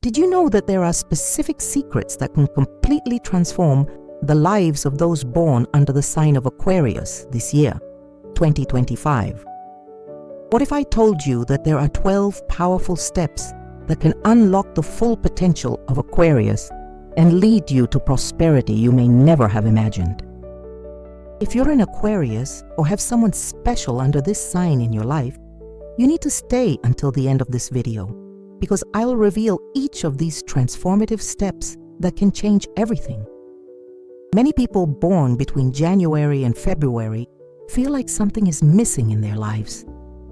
Did you know that there are specific secrets that can completely transform the lives of those born under the sign of Aquarius this year, 2025? What if I told you that there are 12 powerful steps that can unlock the full potential of Aquarius and lead you to prosperity you may never have imagined? If you're an Aquarius or have someone special under this sign in your life, you need to stay until the end of this video, because I'll reveal each of these transformative steps that can change everything. Many people born between January and February feel like something is missing in their lives,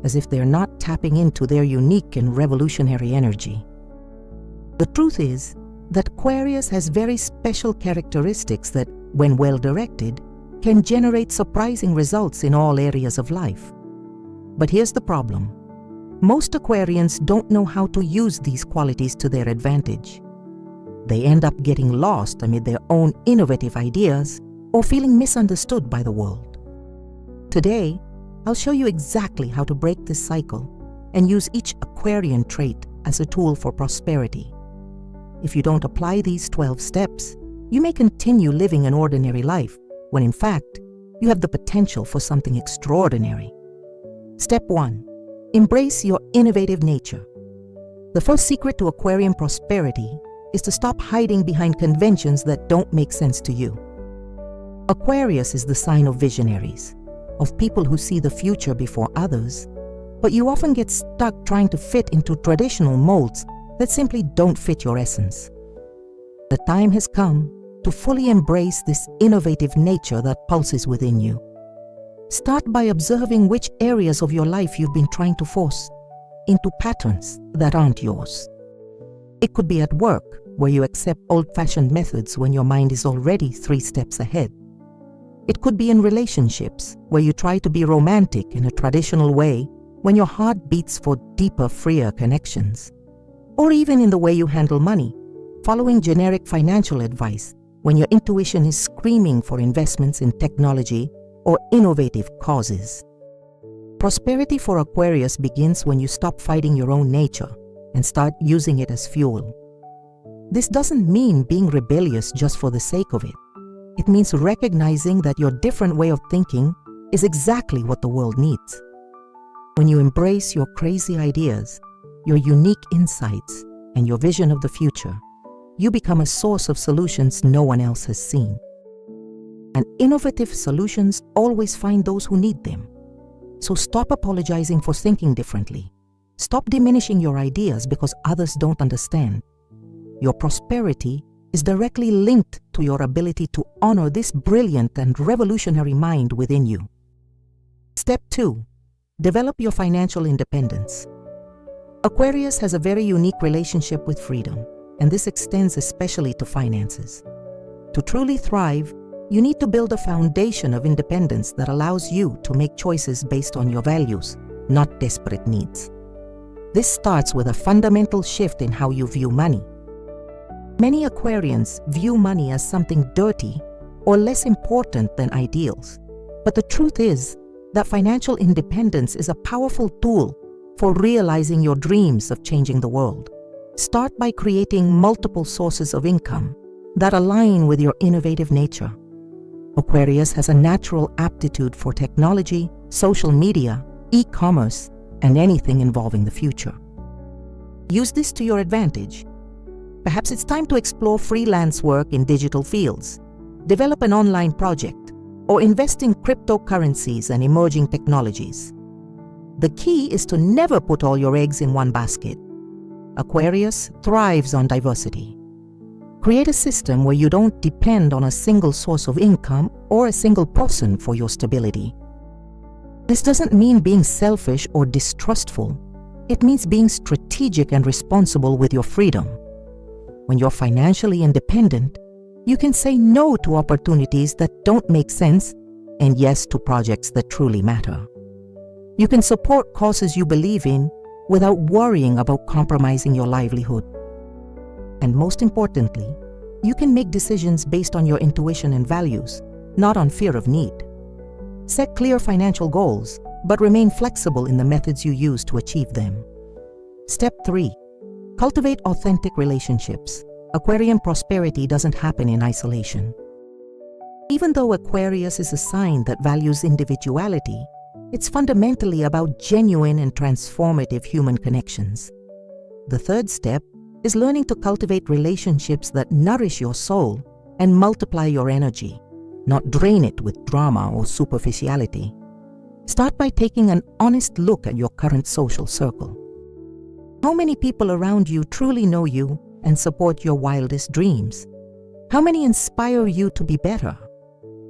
as if they're not tapping into their unique and revolutionary energy. The truth is that Aquarius has very special characteristics that, when well directed, can generate surprising results in all areas of life. But here's the problem. Most Aquarians don't know how to use these qualities to their advantage. They end up getting lost amid their own innovative ideas or feeling misunderstood by the world. Today, I'll show you exactly how to break this cycle and use each Aquarian trait as a tool for prosperity. If you don't apply these 12 steps, you may continue living an ordinary life when in fact, you have the potential for something extraordinary. Step 1. Embrace your innovative nature. The first secret to Aquarian prosperity is to stop hiding behind conventions that don't make sense to you. Aquarius is the sign of visionaries, of people who see the future before others, but you often get stuck trying to fit into traditional molds that simply don't fit your essence. The time has come to fully embrace this innovative nature that pulses within you. Start by observing which areas of your life you've been trying to force into patterns that aren't yours. It could be at work, where you accept old-fashioned methods when your mind is already 3 steps ahead. It could be in relationships, where you try to be romantic in a traditional way when your heart beats for deeper, freer connections. Or even in the way you handle money, following generic financial advice when your intuition is screaming for investments in technology or innovative causes. Prosperity for Aquarius begins when you stop fighting your own nature and start using it as fuel. This doesn't mean being rebellious just for the sake of it. It means recognizing that your different way of thinking is exactly what the world needs. When you embrace your crazy ideas, your unique insights, and your vision of the future, you become a source of solutions no one else has seen. And innovative solutions always find those who need them. So stop apologizing for thinking differently. Stop diminishing your ideas because others don't understand. Your prosperity is directly linked to your ability to honor this brilliant and revolutionary mind within you. Step 2. Develop your financial independence. Aquarius has a very unique relationship with freedom, and this extends especially to finances. To truly thrive, you need to build a foundation of independence that allows you to make choices based on your values, not desperate needs. This starts with a fundamental shift in how you view money. Many Aquarians view money as something dirty or less important than ideals. But the truth is that financial independence is a powerful tool for realizing your dreams of changing the world. Start by creating multiple sources of income that align with your innovative nature. Aquarius has a natural aptitude for technology, social media, e-commerce, and anything involving the future. Use this to your advantage. Perhaps it's time to explore freelance work in digital fields, develop an online project, or invest in cryptocurrencies and emerging technologies. The key is to never put all your eggs in one basket. Aquarius thrives on diversity. Create a system where you don't depend on a single source of income or a single person for your stability. This doesn't mean being selfish or distrustful. It means being strategic and responsible with your freedom. When you're financially independent, you can say no to opportunities that don't make sense and yes to projects that truly matter. You can support causes you believe in without worrying about compromising your livelihood. And most importantly, you can make decisions based on your intuition and values, not on fear of need. Set clear financial goals, but remain flexible in the methods you use to achieve them. Step 3. Cultivate authentic relationships. Aquarian prosperity doesn't happen in isolation. Even though Aquarius is a sign that values individuality, it's fundamentally about genuine and transformative human connections. The third step is learning to cultivate relationships that nourish your soul and multiply your energy, not drain it with drama or superficiality. Start by taking an honest look at your current social circle. How many people around you truly know you and support your wildest dreams? How many inspire you to be better?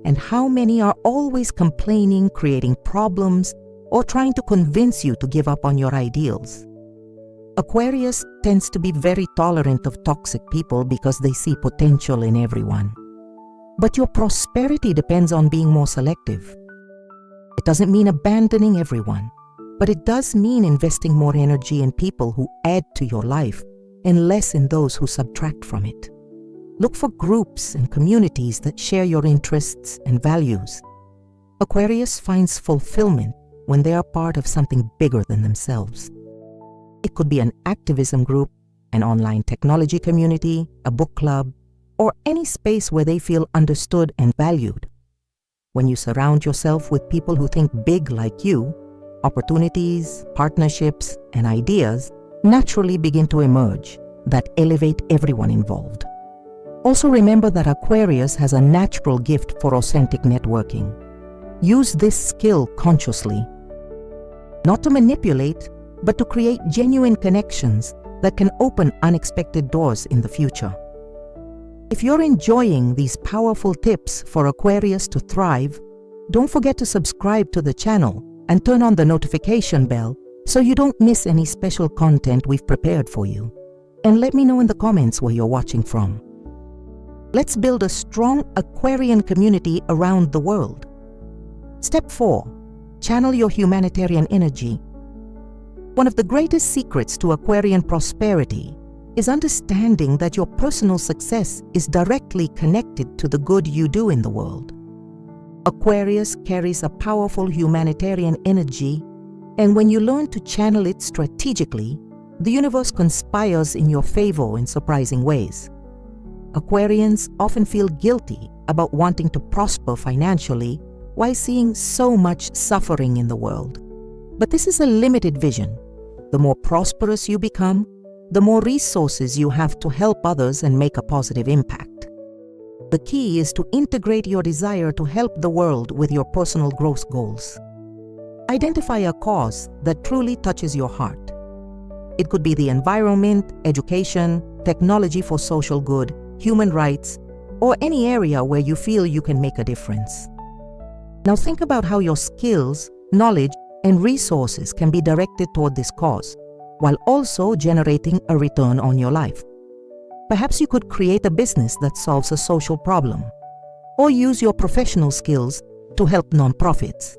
And how many are always complaining, creating problems, or trying to convince you to give up on your ideals? Aquarius tends to be very tolerant of toxic people because they see potential in everyone. But your prosperity depends on being more selective. It doesn't mean abandoning everyone, but it does mean investing more energy in people who add to your life and less in those who subtract from it. Look for groups and communities that share your interests and values. Aquarius finds fulfillment when they are part of something bigger than themselves. It could be an activism group, an online technology community, a book club, or any space where they feel understood and valued. When you surround yourself with people who think big like you, opportunities, partnerships, and ideas naturally begin to emerge that elevate everyone involved. Also remember that Aquarius has a natural gift for authentic networking. Use this skill consciously, not to manipulate, but to create genuine connections that can open unexpected doors in the future. If you're enjoying these powerful tips for Aquarius to thrive, don't forget to subscribe to the channel and turn on the notification bell so you don't miss any special content we've prepared for you. And let me know in the comments where you're watching from. Let's build a strong Aquarian community around the world. Step 4. Channel your humanitarian energy. One of the greatest secrets to Aquarian prosperity is understanding that your personal success is directly connected to the good you do in the world. Aquarius carries a powerful humanitarian energy, and when you learn to channel it strategically, the universe conspires in your favor in surprising ways. Aquarians often feel guilty about wanting to prosper financially while seeing so much suffering in the world. But this is a limited vision. The more prosperous you become, the more resources you have to help others and make a positive impact. The key is to integrate your desire to help the world with your personal growth goals. Identify a cause that truly touches your heart. It could be the environment, education, technology for social good, human rights, or any area where you feel you can make a difference. Now think about how your skills, knowledge, and resources can be directed toward this cause, while also generating a return on your life. Perhaps you could create a business that solves a social problem, or use your professional skills to help nonprofits,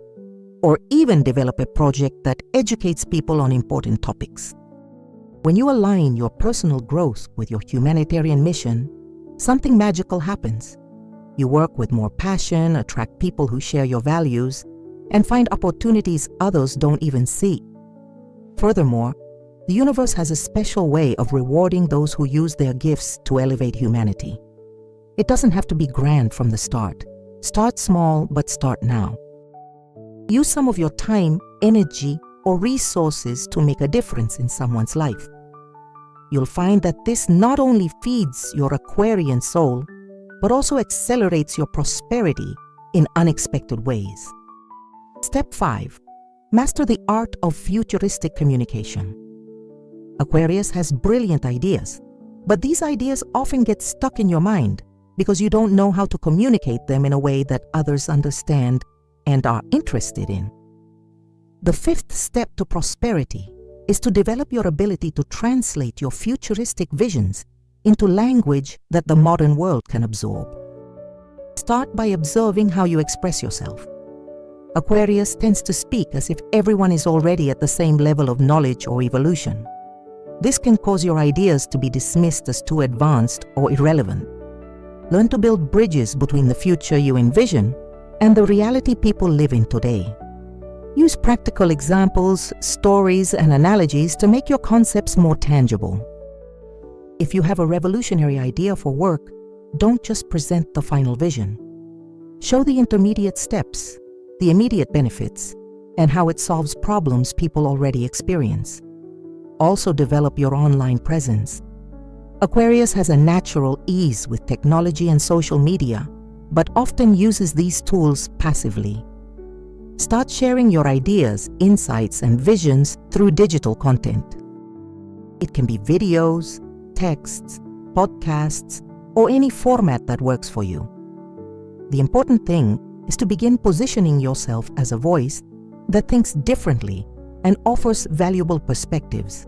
or even develop a project that educates people on important topics. When you align your personal growth with your humanitarian mission, something magical happens. You work with more passion, attract people who share your values, and find opportunities others don't even see. Furthermore, the universe has a special way of rewarding those who use their gifts to elevate humanity. It doesn't have to be grand from the start. Start small, but start now. Use some of your time, energy, or resources to make a difference in someone's life. You'll find that this not only feeds your Aquarian soul, but also accelerates your prosperity in unexpected ways. Step 5. Master the art of futuristic communication. Aquarius has brilliant ideas, but these ideas often get stuck in your mind because you don't know how to communicate them in a way that others understand and are interested in. The fifth step to prosperity is to develop your ability to translate your futuristic visions into language that the modern world can absorb. Start by observing how you express yourself. Aquarius tends to speak as if everyone is already at the same level of knowledge or evolution. This can cause your ideas to be dismissed as too advanced or irrelevant. Learn to build bridges between the future you envision and the reality people live in today. Use practical examples, stories, and analogies to make your concepts more tangible. If you have a revolutionary idea for work, don't just present the final vision. Show the intermediate steps, the immediate benefits, and how it solves problems people already experience. Also develop your online presence. Aquarius has a natural ease with technology and social media, but often uses these tools passively. Start sharing your ideas, insights, and visions through digital content. It can be videos, texts, podcasts, or any format that works for you. The important thing is to begin positioning yourself as a voice that thinks differently and offers valuable perspectives.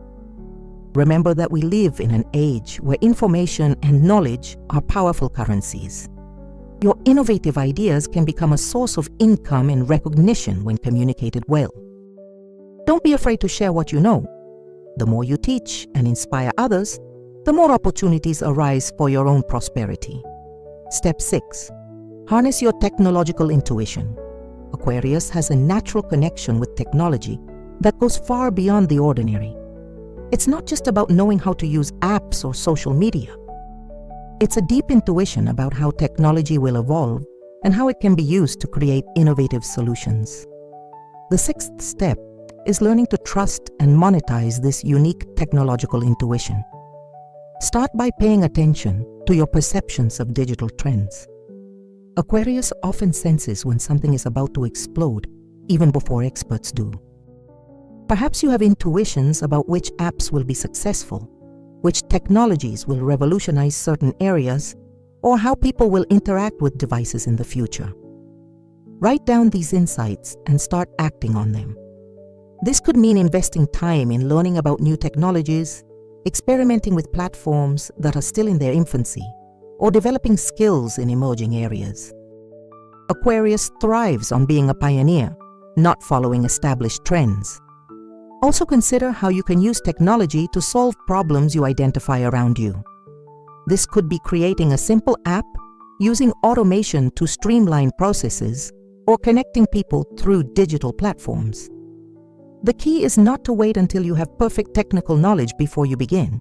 Remember that we live in an age where information and knowledge are powerful currencies. Your innovative ideas can become a source of income and recognition when communicated well. Don't be afraid to share what you know. The more you teach and inspire others, the more opportunities arise for your own prosperity. Step 6. Harness your technological intuition. Aquarius has a natural connection with technology that goes far beyond the ordinary. It's not just about knowing how to use apps or social media. It's a deep intuition about how technology will evolve and how it can be used to create innovative solutions. The 6th step is learning to trust and monetize this unique technological intuition. Start by paying attention to your perceptions of digital trends. Aquarius often senses when something is about to explode, even before experts do. Perhaps you have intuitions about which apps will be successful, which technologies will revolutionize certain areas, or how people will interact with devices in the future. Write down these insights and start acting on them. This could mean investing time in learning about new technologies, experimenting with platforms that are still in their infancy, or developing skills in emerging areas. Aquarius thrives on being a pioneer, not following established trends. Also consider how you can use technology to solve problems you identify around you. This could be creating a simple app, using automation to streamline processes, or connecting people through digital platforms. The key is not to wait until you have perfect technical knowledge before you begin.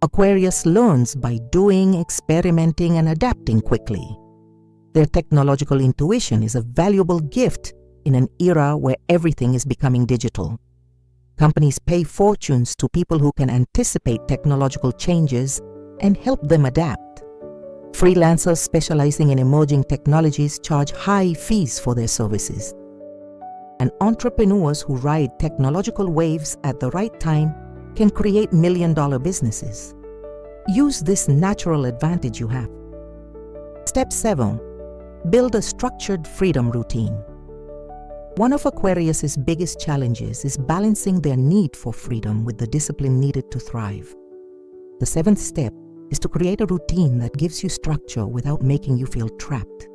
Aquarius learns by doing, experimenting, and adapting quickly. Their technological intuition is a valuable gift in an era where everything is becoming digital. Companies pay fortunes to people who can anticipate technological changes and help them adapt. Freelancers specializing in emerging technologies charge high fees for their services. And entrepreneurs who ride technological waves at the right time can create million-dollar businesses. Use this natural advantage you have. Step 7. Build a structured freedom routine. One of Aquarius's biggest challenges is balancing their need for freedom with the discipline needed to thrive. The 7th step is to create a routine that gives you structure without making you feel trapped.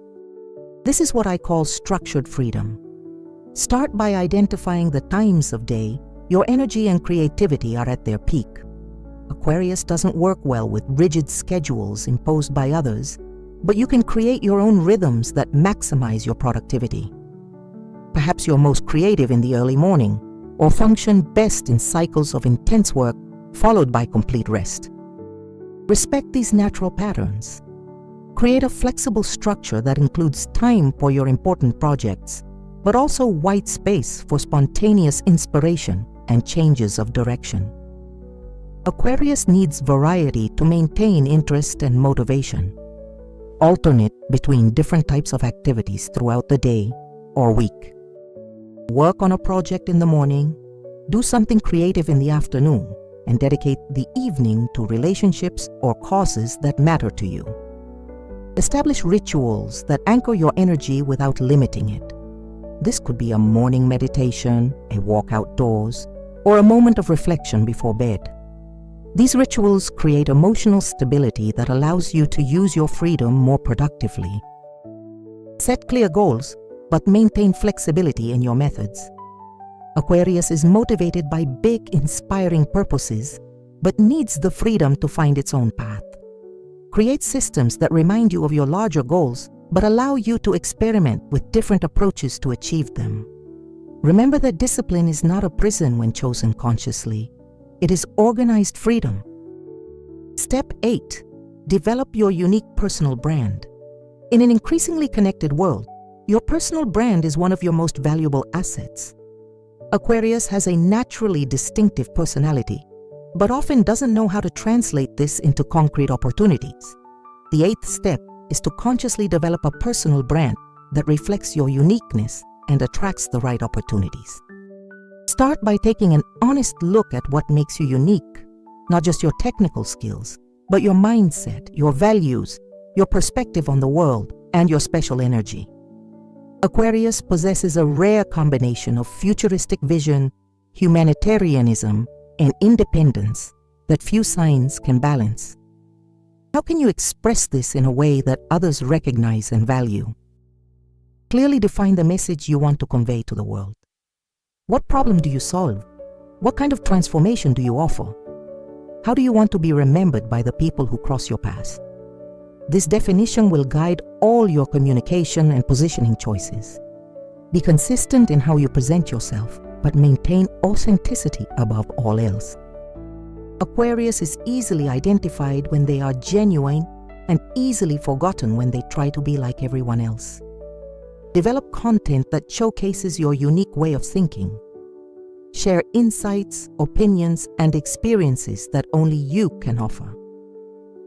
This is what I call structured freedom. Start by identifying the times of day your energy and creativity are at their peak. Aquarius doesn't work well with rigid schedules imposed by others, but you can create your own rhythms that maximize your productivity. Perhaps you're most creative in the early morning, or function best in cycles of intense work followed by complete rest. Respect these natural patterns. Create a flexible structure that includes time for your important projects, but also white space for spontaneous inspiration and changes of direction. Aquarius needs variety to maintain interest and motivation. Alternate between different types of activities throughout the day or week. Work on a project in the morning, do something creative in the afternoon, and dedicate the evening to relationships or causes that matter to you. Establish rituals that anchor your energy without limiting it. This could be a morning meditation, a walk outdoors, or a moment of reflection before bed. These rituals create emotional stability that allows you to use your freedom more productively. Set clear goals, but maintain flexibility in your methods. Aquarius is motivated by big, inspiring purposes, but needs the freedom to find its own path. Create systems that remind you of your larger goals, but allow you to experiment with different approaches to achieve them. Remember that discipline is not a prison when chosen consciously. It is organized freedom. Step 8. Develop your unique personal brand. In an increasingly connected world, your personal brand is one of your most valuable assets. Aquarius has a naturally distinctive personality, but often doesn't know how to translate this into concrete opportunities. The 8th step is to consciously develop a personal brand that reflects your uniqueness and attracts the right opportunities. Start by taking an honest look at what makes you unique, not just your technical skills, but your mindset, your values, your perspective on the world, and your special energy. Aquarius possesses a rare combination of futuristic vision, humanitarianism, and independence that few signs can balance. How can you express this in a way that others recognize and value? Clearly define the message you want to convey to the world. What problem do you solve? What kind of transformation do you offer? How do you want to be remembered by the people who cross your path? This definition will guide all your communication and positioning choices. Be consistent in how you present yourself, but maintain authenticity above all else. Aquarius is easily identified when they are genuine and easily forgotten when they try to be like everyone else. Develop content that showcases your unique way of thinking. Share insights, opinions, and experiences that only you can offer.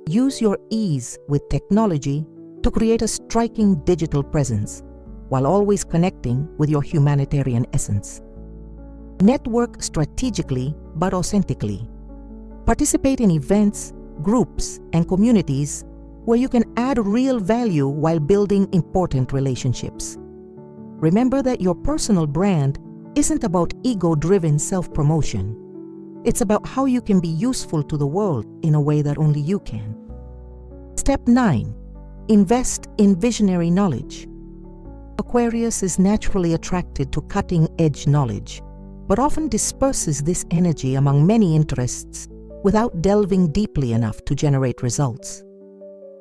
Use your ease with technology to create a striking digital presence, while always connecting with your humanitarian essence. Network strategically but authentically. Participate in events, groups, and communities where you can add real value while building important relationships. Remember that your personal brand isn't about ego-driven self-promotion. It's about how you can be useful to the world in a way that only you can. Step 9. Invest in visionary knowledge. Aquarius is naturally attracted to cutting-edge knowledge, but often disperses this energy among many interests without delving deeply enough to generate results.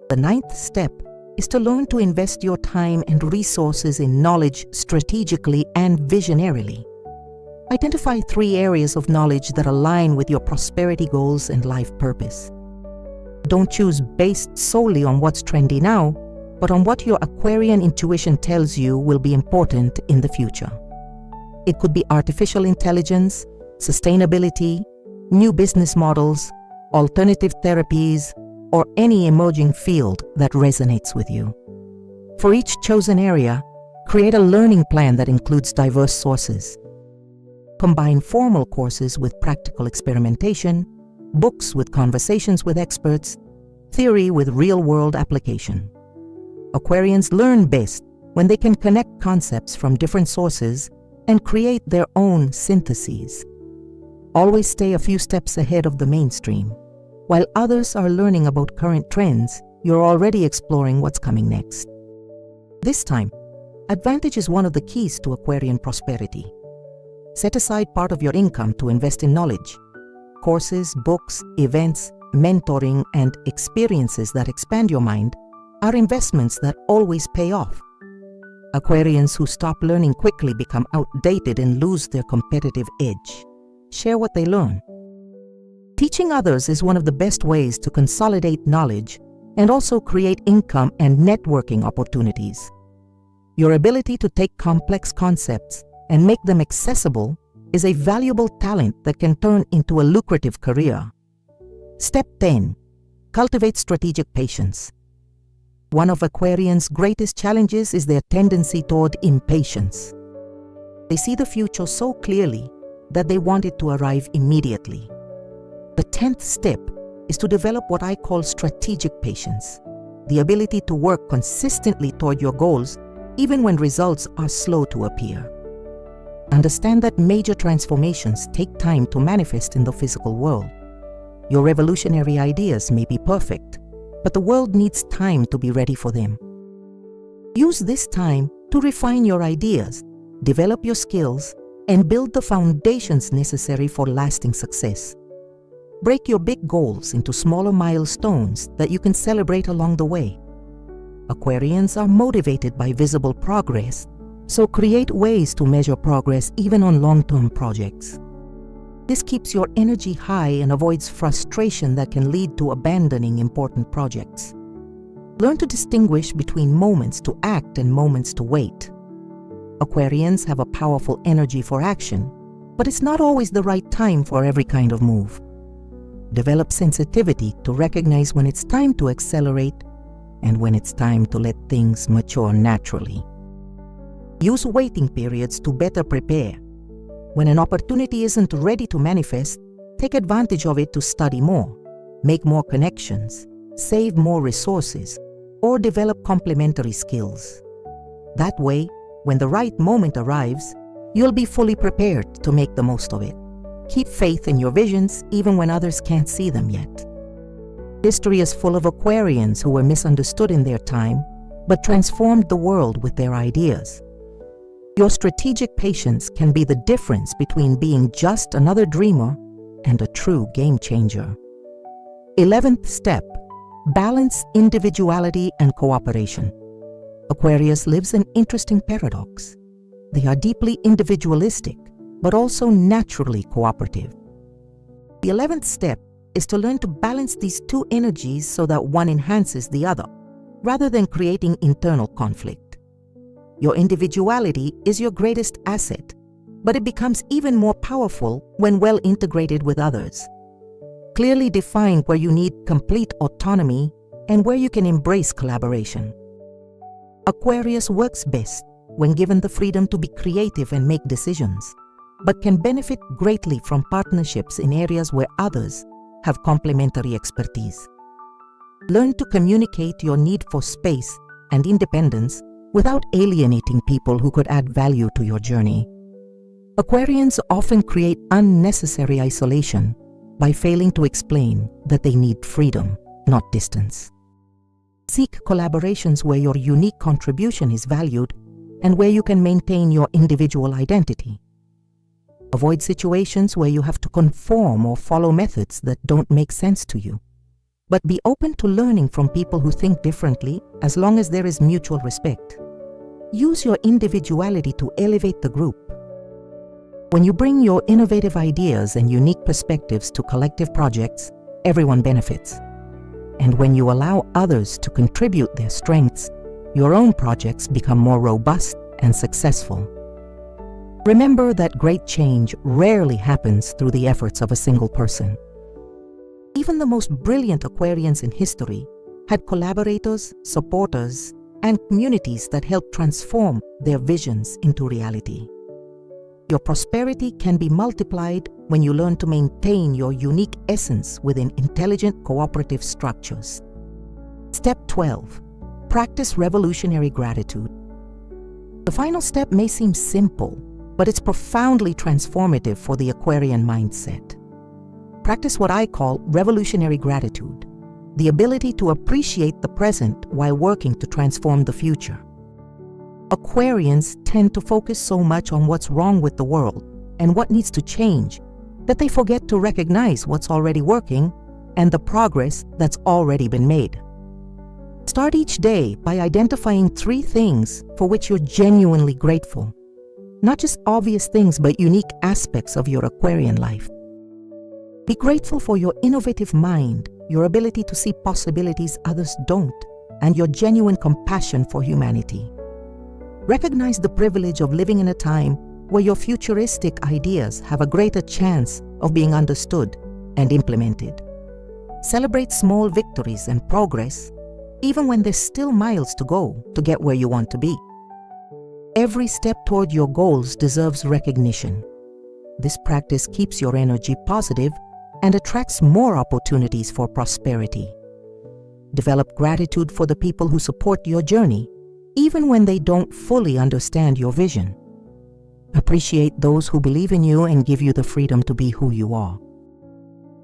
The 9th step is to learn to invest your time and resources in knowledge strategically and visionarily. Identify 3 areas of knowledge that align with your prosperity goals and life purpose. Don't choose based solely on what's trendy now, but on what your Aquarian intuition tells you will be important in the future. It could be artificial intelligence, sustainability, new business models, alternative therapies, or any emerging field that resonates with you. For each chosen area, create a learning plan that includes diverse sources. Combine formal courses with practical experimentation, books with conversations with experts, theory with real-world application. Aquarians learn best when they can connect concepts from different sources and create their own syntheses. Always stay a few steps ahead of the mainstream. While others are learning about current trends, you're already exploring what's coming next. This time, advantage is one of the keys to Aquarian prosperity. Set aside part of your income to invest in knowledge. Courses, books, events, mentoring, and experiences that expand your mind are investments that always pay off. Aquarians who stop learning quickly become outdated and lose their competitive edge. Share what they learn. Teaching others is one of the best ways to consolidate knowledge and also create income and networking opportunities. Your ability to take complex concepts and make them accessible is a valuable talent that can turn into a lucrative career. Step 10. Cultivate strategic patience. One of Aquarians' greatest challenges is their tendency toward impatience. They see the future so clearly that they want it to arrive immediately. The 10th step is to develop what I call strategic patience, the ability to work consistently toward your goals even when results are slow to appear. Understand that major transformations take time to manifest in the physical world. Your revolutionary ideas may be perfect, but the world needs time to be ready for them. Use this time to refine your ideas, develop your skills, and build the foundations necessary for lasting success. Break your big goals into smaller milestones that you can celebrate along the way. Aquarians are motivated by visible progress, so create ways to measure progress even on long-term projects. This keeps your energy high and avoids frustration that can lead to abandoning important projects. Learn to distinguish between moments to act and moments to wait. Aquarians have a powerful energy for action, but it's not always the right time for every kind of move. Develop sensitivity to recognize when it's time to accelerate and when it's time to let things mature naturally. Use waiting periods to better prepare. When an opportunity isn't ready to manifest, take advantage of it to study more, make more connections, save more resources, or develop complementary skills. That way, when the right moment arrives, you'll be fully prepared to make the most of it. Keep faith in your visions even when others can't see them yet. History is full of Aquarians who were misunderstood in their time, but transformed the world with their ideas. Your strategic patience can be the difference between being just another dreamer and a true game changer. 11th step, balance individuality and cooperation. Aquarius lives an interesting paradox. They are deeply individualistic, but also naturally cooperative. The 11th step is to learn to balance these two energies so that one enhances the other, rather than creating internal conflict. Your individuality is your greatest asset, but it becomes even more powerful when well integrated with others. Clearly define where you need complete autonomy and where you can embrace collaboration. Aquarius works best when given the freedom to be creative and make decisions, but can benefit greatly from partnerships in areas where others have complementary expertise. Learn to communicate your need for space and independence without alienating people who could add value to your journey. Aquarians often create unnecessary isolation by failing to explain that they need freedom, not distance. Seek collaborations where your unique contribution is valued and where you can maintain your individual identity. Avoid situations where you have to conform or follow methods that don't make sense to you. But be open to learning from people who think differently as long as there is mutual respect. Use your individuality to elevate the group. When you bring your innovative ideas and unique perspectives to collective projects, everyone benefits. And when you allow others to contribute their strengths, your own projects become more robust and successful. Remember that great change rarely happens through the efforts of a single person. Even the most brilliant Aquarians in history had collaborators, supporters, and communities that helped transform their visions into reality. Your prosperity can be multiplied when you learn to maintain your unique essence within intelligent cooperative structures. Step 12. Practice revolutionary gratitude. The final step may seem simple, but it's profoundly transformative for the Aquarian mindset. Practice what I call revolutionary gratitude, the ability to appreciate the present while working to transform the future. Aquarians tend to focus so much on what's wrong with the world and what needs to change that they forget to recognize what's already working and the progress that's already been made. Start each day by identifying 3 things for which you're genuinely grateful. Not just obvious things, but unique aspects of your Aquarian life. Be grateful for your innovative mind, your ability to see possibilities others don't, and your genuine compassion for humanity. Recognize the privilege of living in a time where your futuristic ideas have a greater chance of being understood and implemented. Celebrate small victories and progress, even when there's still miles to go to get where you want to be. Every step toward your goals deserves recognition. This practice keeps your energy positive and attracts more opportunities for prosperity. Develop gratitude for the people who support your journey, even when they don't fully understand your vision. Appreciate those who believe in you and give you the freedom to be who you are.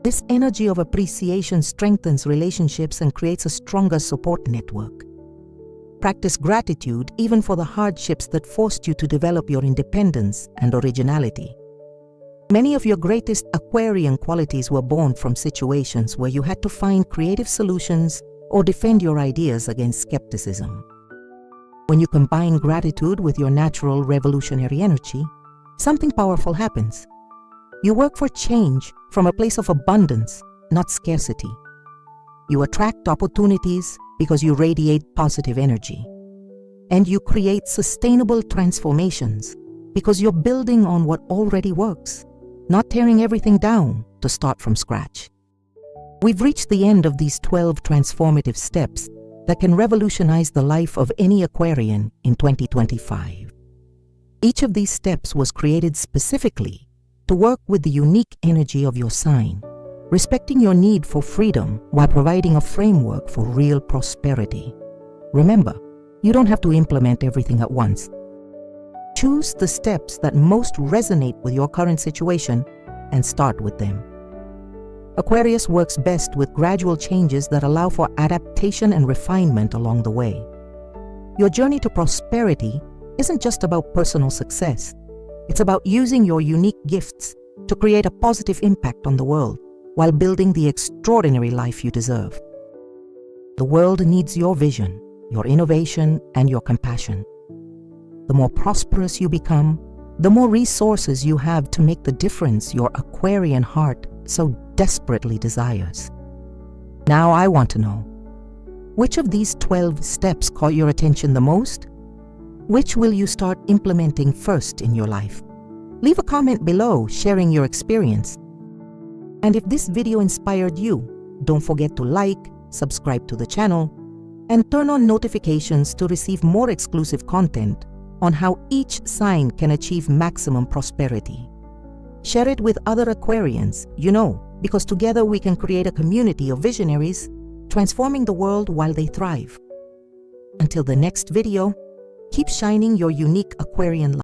This energy of appreciation strengthens relationships and creates a stronger support network. Practice gratitude even for the hardships that forced you to develop your independence and originality. Many of your greatest Aquarian qualities were born from situations where you had to find creative solutions or defend your ideas against skepticism. When you combine gratitude with your natural revolutionary energy, something powerful happens. You work for change from a place of abundance, not scarcity. You attract opportunities because you radiate positive energy. And you create sustainable transformations because you're building on what already works, not tearing everything down to start from scratch. We've reached the end of these 12 transformative steps that can revolutionize the life of any Aquarian in 2025. Each of these steps was created specifically to work with the unique energy of your sign, respecting your need for freedom while providing a framework for real prosperity. Remember, you don't have to implement everything at once. Choose the steps that most resonate with your current situation and start with them. Aquarius works best with gradual changes that allow for adaptation and refinement along the way. Your journey to prosperity isn't just about personal success. It's about using your unique gifts to create a positive impact on the world while building the extraordinary life you deserve. The world needs your vision, your innovation, and your compassion. The more prosperous you become, the more resources you have to make the difference your Aquarian heart so desperately desires. Now I want to know, which of these 12 steps caught your attention the most? Which will you start implementing first in your life? Leave a comment below sharing your experience. And if this video inspired you, don't forget to like, subscribe to the channel, and turn on notifications to receive more exclusive content on how each sign can achieve maximum prosperity. Share it with other Aquarians you know, because together we can create a community of visionaries transforming the world while they thrive. Until the next video, keep shining your unique Aquarian light.